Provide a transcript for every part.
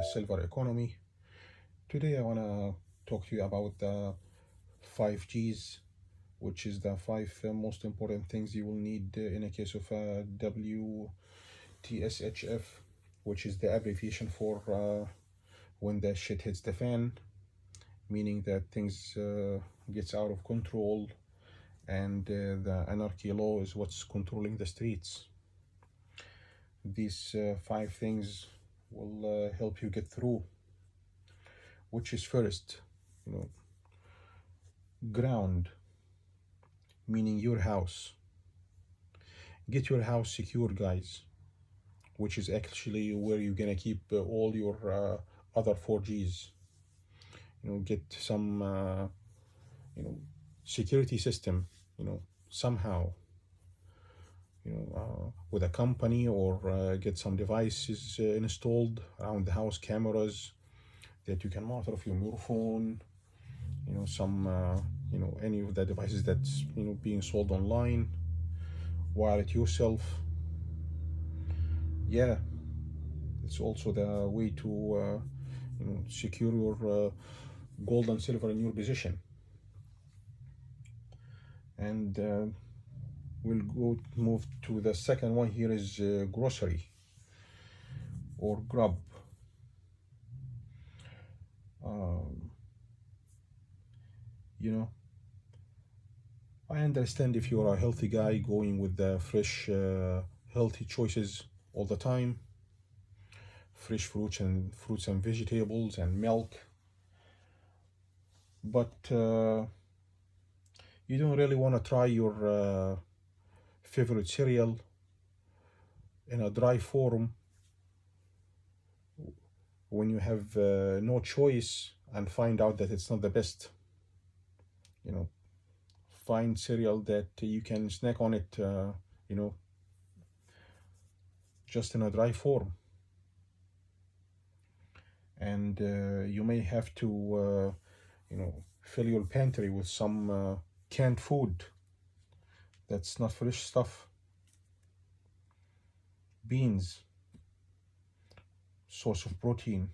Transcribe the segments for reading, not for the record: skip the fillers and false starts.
silver economy. Today I want to talk to you about the 5Gs, which is the five most important things you will need in a case of a WTSHF, which is the abbreviation for when the shit hits the fan, meaning that things gets out of control and the anarchy law is what's controlling the streets. These five things will help you get through. Which is first, ground, meaning your house. Get your house secure, guys, which is actually where you're gonna keep all your other 4Gs. Get some security system, somehow, with a company, or get some devices installed around the house, cameras that you can monitor from your phone, some any of the devices that's being sold online. Wire it yourself. Yeah, it's also the way to secure your gold and silver in your position. And we'll move to the second one. Here is grocery or Grub. I understand if you're a healthy guy going with the fresh, healthy choices all the time, fresh fruits and vegetables and milk, but you don't really want to try your favorite cereal in a dry form when you have no choice and find out that it's not the best. Find cereal that you can snack on it, just in a dry form. And you may have to, fill your pantry with some canned food that's not fresh stuff. Beans, source of protein.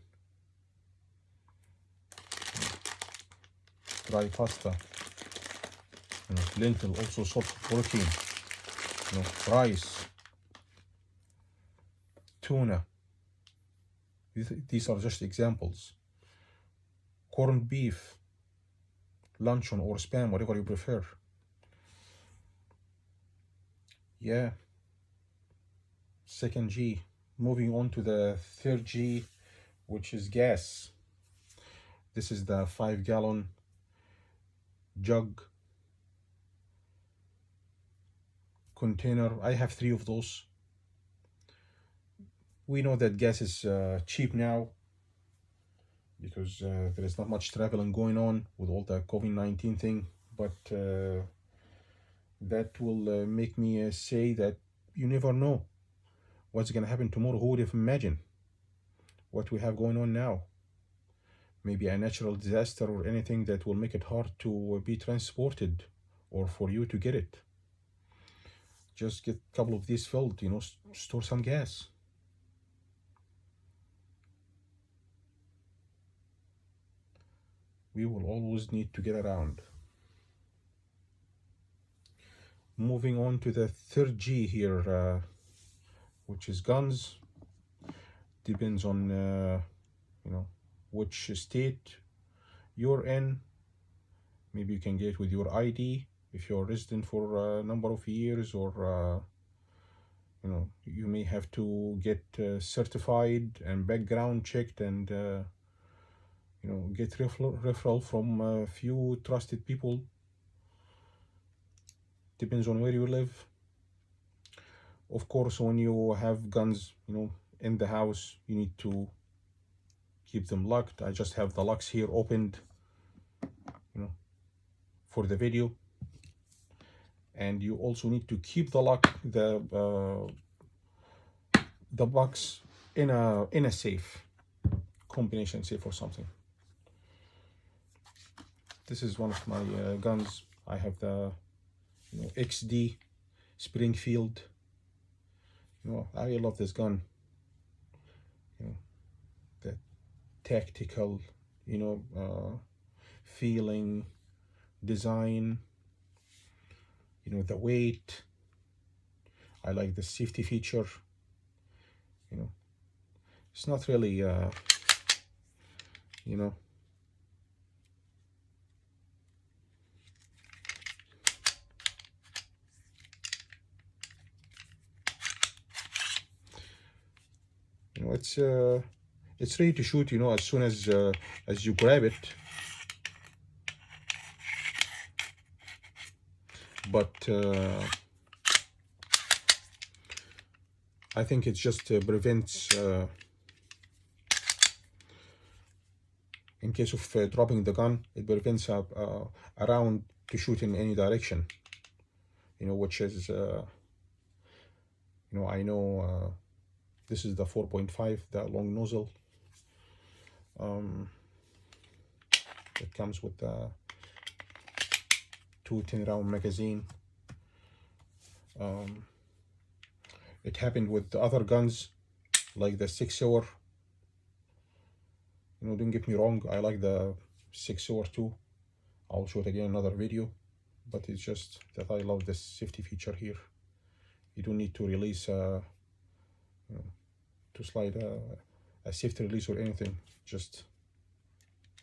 Dry pasta. Lentil, also source of protein. Rice, tuna. These are just examples. Corned beef, luncheon or spam, whatever you prefer. Yeah. Second G. Moving on to the third G, which is gas. This is the 5-gallon jug container. I have 3 of those. We know that gas is cheap now because there is not much traveling going on with all the COVID-19 thing, but that will make me say that you never know what's going to happen tomorrow. Who would have imagined what we have going on now? Maybe a natural disaster or anything that will make it hard to be transported or for you to get it. Just get a couple of these filled, store some gas. We will always need to get around. Moving on to the third G here, which is guns. Depends on, which state you're in. Maybe you can get with your ID if you're a resident for a number of years, or you may have to get certified and background checked and get referral from a few trusted people. Depends on where you live. Of course, when you have guns in the house, you need to keep them locked. I just have the locks here opened for the video. And you also need to keep the lock, the box in a safe, combination safe or something. This is one of my guns. I have the XD Springfield. I really love this gun. That tactical, you know, feeling, design, you know, the weight. I like the safety feature, you know. It's not really, you know, it's ready to shoot, you know, as soon as you grab it. But I think it just prevents, in case of dropping the gun, it prevents a round to shoot in any direction, you know, which is, you know, I know this is the 4.5, the long nozzle. It comes with a 2 10-round magazine. It happened with the other guns, like the 6-hour. You know, don't get me wrong, I like the 6-hour too. I'll show it again in another video, but it's just that I love this safety feature here. You don't need to release, you know, to slide a safety release or anything, just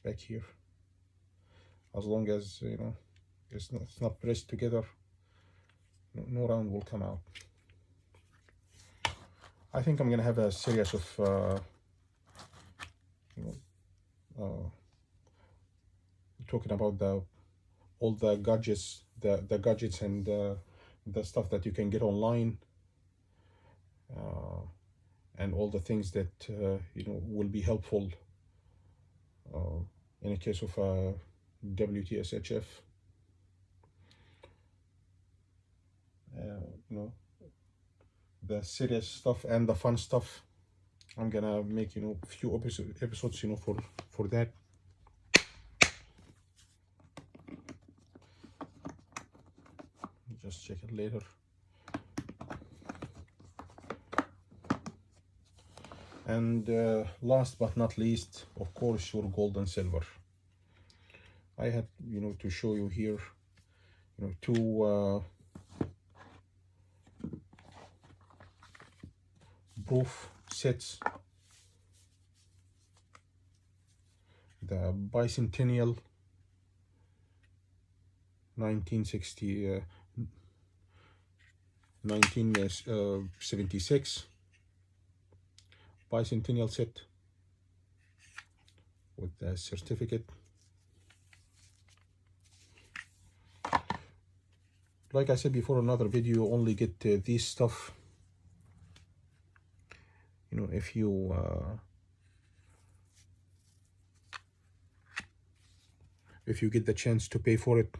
back here. As long as, you know, it's not pressed together, no round will come out. I think I'm gonna have a series of you know, talking about all the gadgets, the gadgets and the stuff that you can get online, and all the things that you know, will be helpful in a case of WTSHF. You know, the serious stuff and the fun stuff. I'm gonna make, you know, a few episodes, you know, for that. Just check it later. And last but not least, of course, your gold and silver. I had, you know, to show you here, you know, two proof sets. The bicentennial 1976 bicentennial set with the certificate. Like I said before, another video, only get this stuff, you know, if you get the chance to pay for it.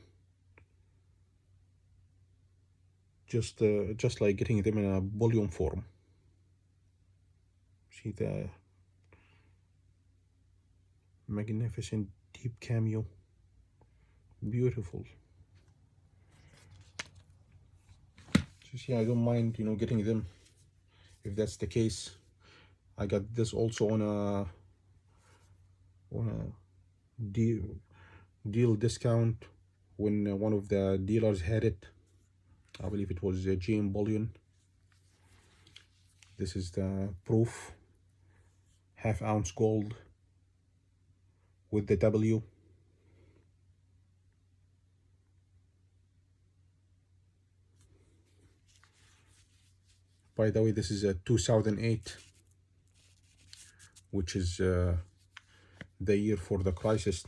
Just like getting them in a bullion form. See the magnificent deep cameo, beautiful. So see, I don't mind, you know, getting them if that's the case. I got this also on a deal discount when one of the dealers had it. I believe it was GM Bullion. This is the proof, 1/2 ounce gold with the W. By the way, this is a 2008, which is the year for the crisis.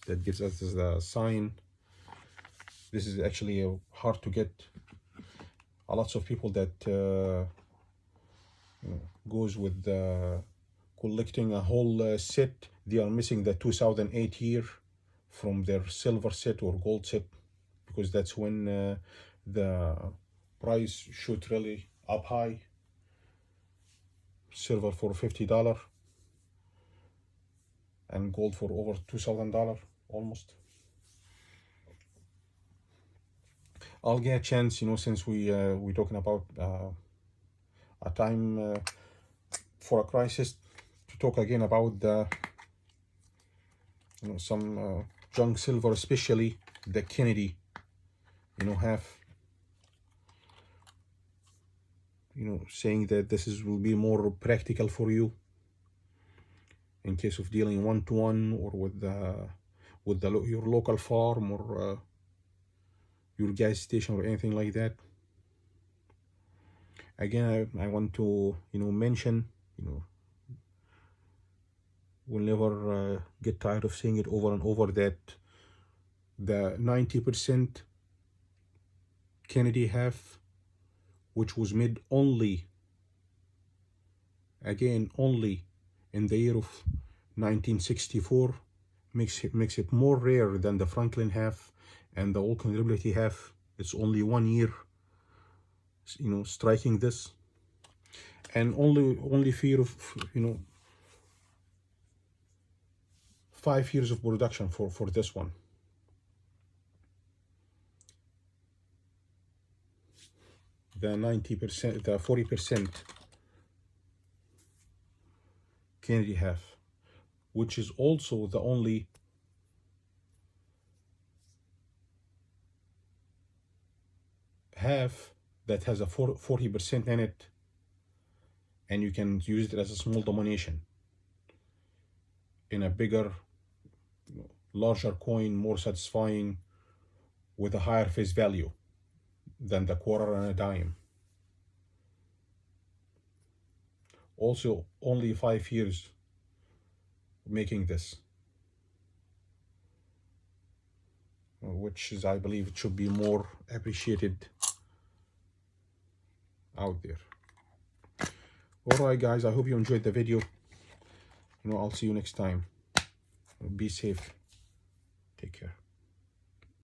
That gives us the sign. This is actually hard to get. A lots of people that you know, goes with collecting a whole set, they are missing the 2008 year from their silver set or gold set, because that's when the price shoot really up high. Silver for $50 and gold for over $2,000 almost. I'll get a chance, you know, since we're talking about a time for a crisis, to to talk again about the some junk silver, especially the Kennedy, have saying that this will be more practical for you in case of dealing one-to-one or with your local farm or your gas station or anything like that. Again, I want to mention, we'll never get tired of saying it over and over, that the 90% Kennedy half, which was made only in the year of 1964, makes it more rare than the Franklin half and the old Collectability half. It's only 1 year striking this, and only fear of 5 years of production for this one. The 90%, the 40% Kennedy half, which is also the only half that has a 40% in it, and you can use it as a small denomination in a bigger, larger coin, more satisfying, with a higher face value than the quarter and a dime. Also, only 5 years making this, which is, I believe, it should be more appreciated out there. Alright guys, I hope you enjoyed the video. I'll see you next time. Be safe. Take care.